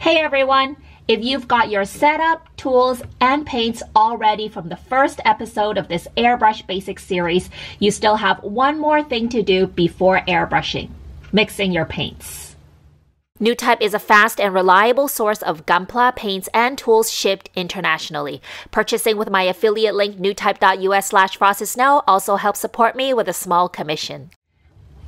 Hey everyone! If you've got your setup, tools, and paints all ready from the first episode of this Airbrush Basics series, you still have one more thing to do before airbrushing: mixing your paints. NewType is a fast and reliable source of Gunpla paints and tools shipped internationally. Purchasing with my affiliate link newtype.us/frostsnow also helps support me with a small commission.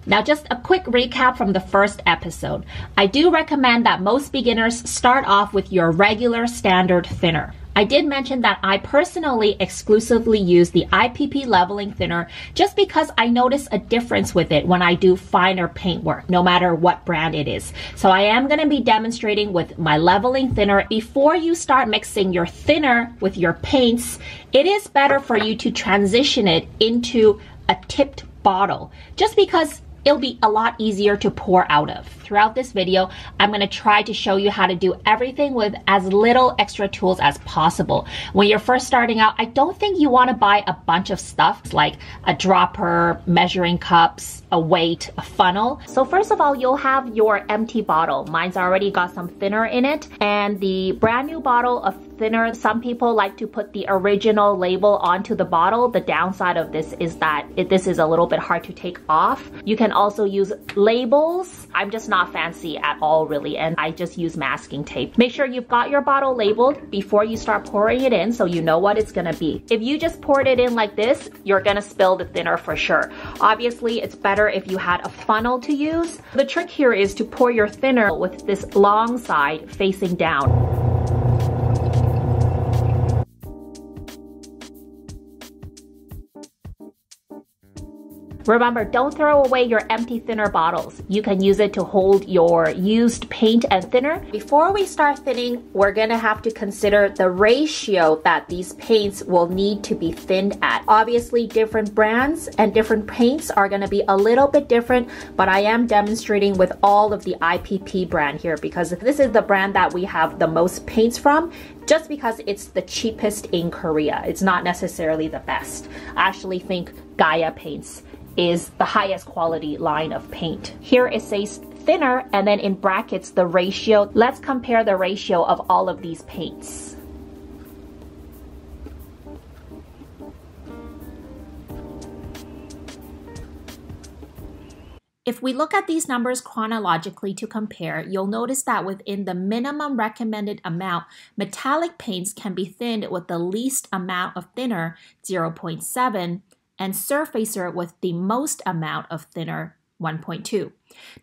Now, just a quick recap from the first episode. I do recommend that most beginners start off with your regular standard thinner. I did mention that I personally exclusively use the IPP leveling thinner just because I notice a difference with it when I do finer paint work, no matter what brand it is. So I am going to be demonstrating with my leveling thinner. Before you start mixing your thinner with your paints, it is better for you to transition it into a tipped bottle, just because it'll be a lot easier to pour out of. Throughout this video, I'm going to try to show you how to do everything with as little extra tools as possible. When you're first starting out, I don't think you want to buy a bunch of stuff like a dropper, measuring cups, a weight, a funnel. So first of all, you'll have your empty bottle. Mine's already got some thinner in it, and the brand new bottle of thinner, some people like to put the original label onto the bottle. The downside of this is that this is a little bit hard to take off. You can also use labels. I'm just not fancy at all really, and I just use masking tape. Make sure you've got your bottle labeled before you start pouring it in so you know what it's gonna be. If you just poured it in like this, you're gonna spill the thinner for sure. Obviously, it's better if you had a funnel to use. The trick here is to pour your thinner with this long side facing down. Remember, don't throw away your empty thinner bottles. You can use it to hold your used paint and thinner. Before we start thinning, we're gonna have to consider the ratio that these paints will need to be thinned at. Obviously, different brands and different paints are gonna be a little bit different, but I am demonstrating with all of the IPP brand here because this is the brand that we have the most paints from, just because it's the cheapest in Korea. It's not necessarily the best. I actually think Gaia paints is the highest quality line of paint. Here it says thinner, and then in brackets the ratio. Let's compare the ratio of all of these paints. If we look at these numbers chronologically to compare, you'll notice that within the minimum recommended amount, metallic paints can be thinned with the least amount of thinner, 0.7, and surfacer with the most amount of thinner, 1.2.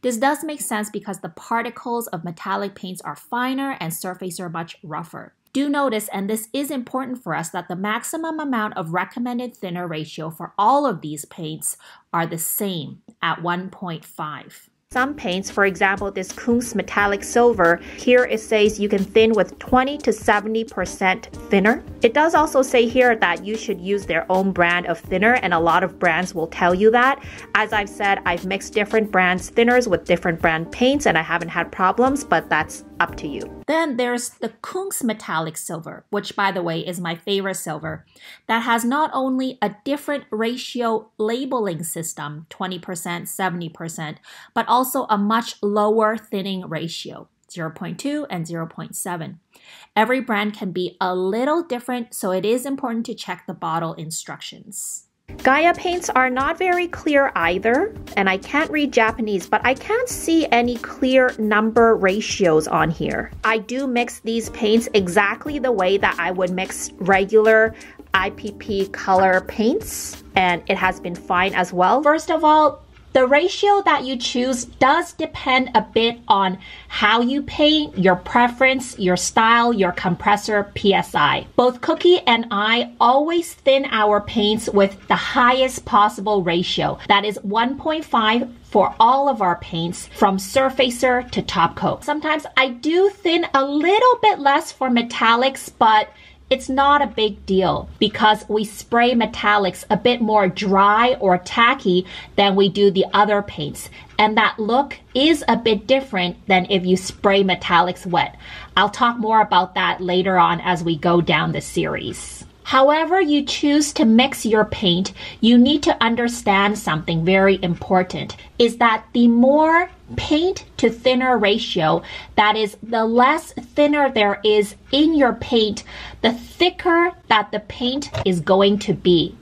This does make sense because the particles of metallic paints are finer and surfacer much rougher. Do notice, and this is important for us, that the maximum amount of recommended thinner ratio for all of these paints are the same at 1.5. Some paints, for example, this Kunz metallic silver, here it says you can thin with 20 to 70% thinner. It does also say here that you should use their own brand of thinner, and a lot of brands will tell you that. As I've said, I've mixed different brands thinners with different brand paints and I haven't had problems, but that's up to you. Then there's the Kunz metallic silver, which by the way is my favorite silver, that has not only a different ratio labeling system, 20%, 70%, but also a much lower thinning ratio, 0.2 and 0.7. Every brand can be a little different, so it is important to check the bottle instructions. Gaia paints are not very clear either, and I can't read Japanese, but I can't see any clear number ratios on here. I do mix these paints exactly the way that I would mix regular IPP color paints, and it has been fine as well. First of all, the ratio that you choose does depend a bit on how you paint, your preference, your style, your compressor, PSI. Both Cookie and I always thin our paints with the highest possible ratio. That is 1.5 for all of our paints from surfacer to top coat. Sometimes I do thin a little bit less for metallics, but it's not a big deal because we spray metallics a bit more dry or tacky than we do the other paints. And that look is a bit different than if you spray metallics wet. I'll talk more about that later on as we go down the series. However you choose to mix your paint, you need to understand something very important, is that the more paint to thinner ratio, that is, the less thinner there is in your paint, the thicker that the paint is going to be.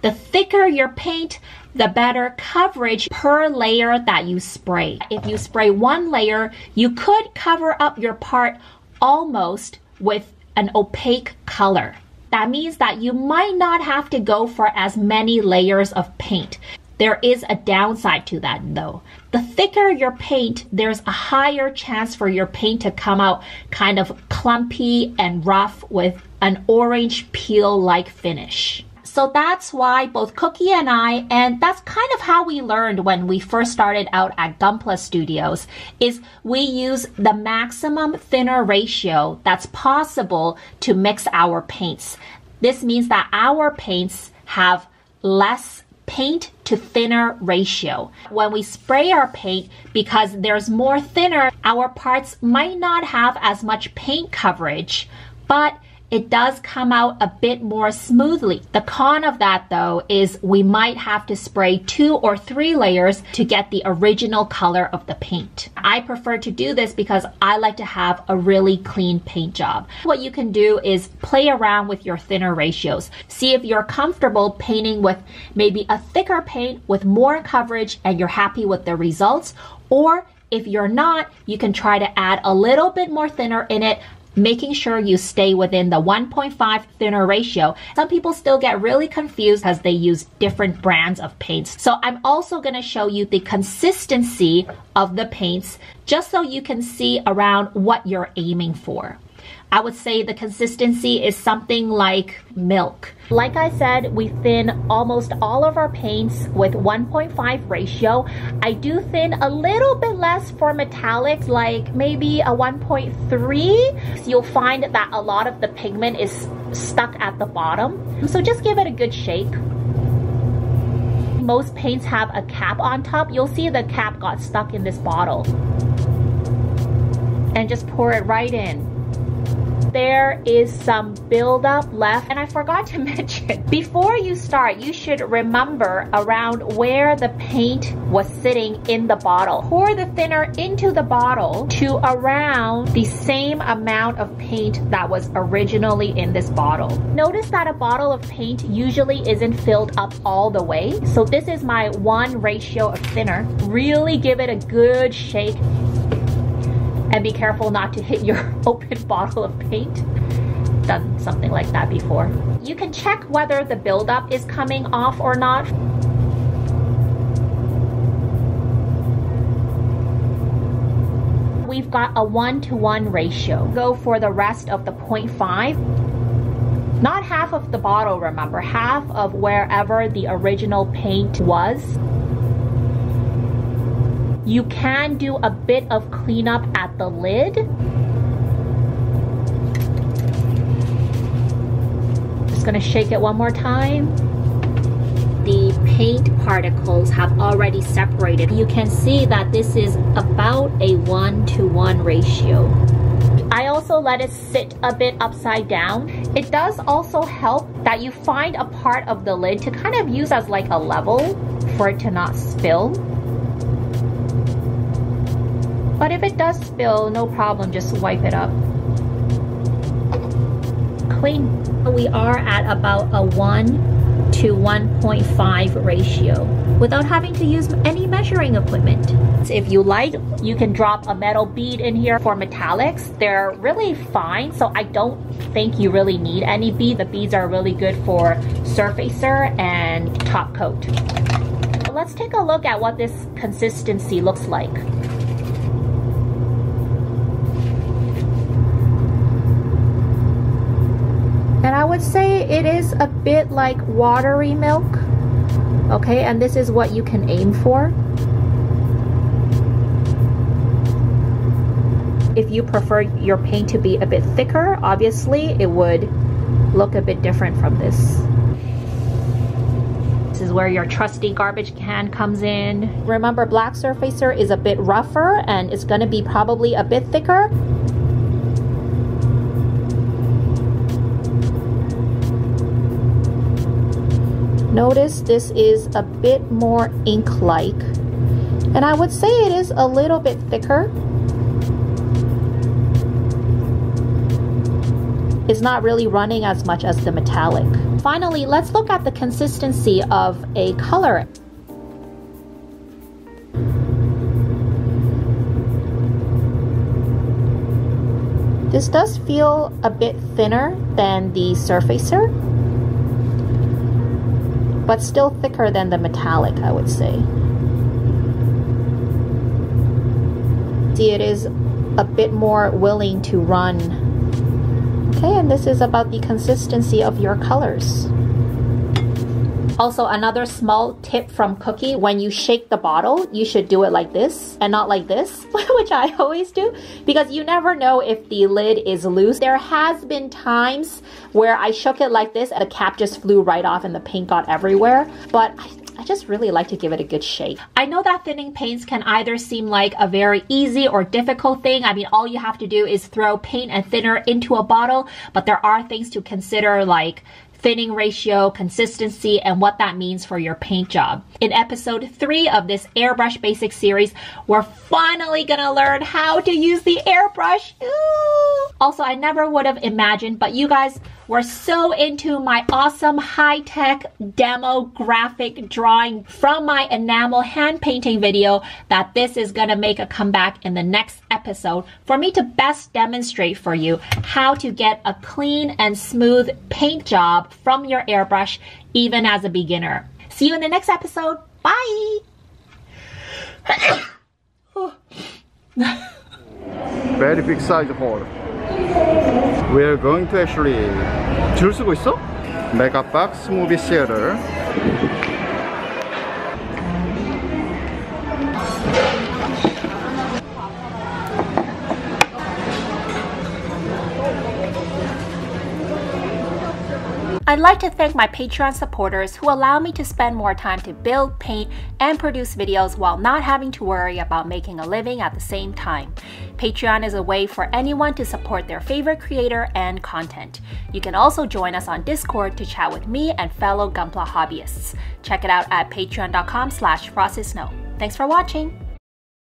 The thicker your paint, the better coverage per layer that you spray. If you spray one layer, you could cover up your part almost with an opaque color. That means that you might not have to go for as many layers of paint. There is a downside to that though. The thicker your paint, there's a higher chance for your paint to come out kind of clumpy and rough with an orange peel-like finish. So that's why both Cookie and I, and that's kind of how we learned when we first started out at Gunpla Studios, is we use the maximum thinner ratio that's possible to mix our paints. This means that our paints have less paint to thinner ratio. When we spray our paint, because there's more thinner, our parts might not have as much paint coverage, but it does come out a bit more smoothly. The con of that though is we might have to spray 2 or 3 layers to get the original color of the paint. I prefer to do this because I like to have a really clean paint job. What you can do is play around with your thinner ratios. See if you're comfortable painting with maybe a thicker paint with more coverage and you're happy with the results, or if you're not, you can try to add a little bit more thinner in it, making sure you stay within the 1.5 thinner ratio. Some people still get really confused as they use different brands of paints. So I'm also going to show you the consistency of the paints just so you can see around what you're aiming for. I would say the consistency is something like milk. Like I said, we thin almost all of our paints with 1.5 ratio. I do thin a little bit less for metallics, like maybe a 1.3. You'll find that a lot of the pigment is stuck at the bottom. So just give it a good shake. Most paints have a cap on top. You'll see the cap got stuck in this bottle. And just pour it right in. There is some buildup left, and I forgot to mention, before you start, you should remember around where the paint was sitting in the bottle. Pour the thinner into the bottle to around the same amount of paint that was originally in this bottle. Notice that a bottle of paint usually isn't filled up all the way, so this is my 1 ratio of thinner. Really give it a good shake. And be careful not to hit your open bottle of paint. Done something like that before. You can check whether the buildup is coming off or not. We've got a 1-to-1 ratio. Go for the rest of the 0.5. Not half of the bottle, remember, half of wherever the original paint was. You can do a bit of cleanup at the lid. Just gonna shake it one more time. The paint particles have already separated. You can see that this is about a 1-to-1 ratio. I also let it sit a bit upside down. It does also help that you find a part of the lid to kind of use as like a level for it to not spill. But if it does spill, no problem, just wipe it up. Clean. We are at about a 1-to-1.5 ratio without having to use any measuring equipment. If you like, you can drop a metal bead in here for metallics. They're really fine, so I don't think you really need any bead. The beads are really good for surfacer and top coat. Let's take a look at what this consistency looks like. And I would say it is a bit like watery milk. Okay, and this is what you can aim for. If you prefer your paint to be a bit thicker, obviously it would look a bit different from this. This is where your trusty garbage can comes in. Remember, black surfacer is a bit rougher and it's gonna be probably a bit thicker. Notice this is a bit more ink-like, and I would say it is a little bit thicker. It's not really running as much as the metallic. Finally, let's look at the consistency of a color. This does feel a bit thinner than the Surfacer, but still thicker than the metallic, I would say. See, it is a bit more willing to run. Okay, and this is about the consistency of your colors. Also, another small tip from Cookie, when you shake the bottle, you should do it like this and not like this, which I always do, because you never know if the lid is loose. There has been times where I shook it like this and the cap just flew right off and the paint got everywhere, but I just really like to give it a good shake. I know that thinning paints can either seem like a very easy or difficult thing. I mean, all you have to do is throw paint and thinner into a bottle, but there are things to consider like thinning ratio, consistency, and what that means for your paint job. In episode 3 of this Airbrush Basics series, we're finally gonna learn how to use the airbrush. Ooh. Also, I never would have imagined, but you guys were so into my awesome high-tech demo graphic drawing from my enamel hand painting video that this is gonna make a comeback in the next episode for me to best demonstrate for you how to get a clean and smooth paint job from your airbrush, even as a beginner. See you in the next episode. Bye! Very big size hole. We are going to actually 줄 서고 있어? Mega Box Movie Theater. I'd like to thank my Patreon supporters who allow me to spend more time to build, paint, and produce videos while not having to worry about making a living at the same time. Patreon is a way for anyone to support their favorite creator and content. You can also join us on Discord to chat with me and fellow Gunpla hobbyists. Check it out at patreon.com/frostysnow. Thanks for watching!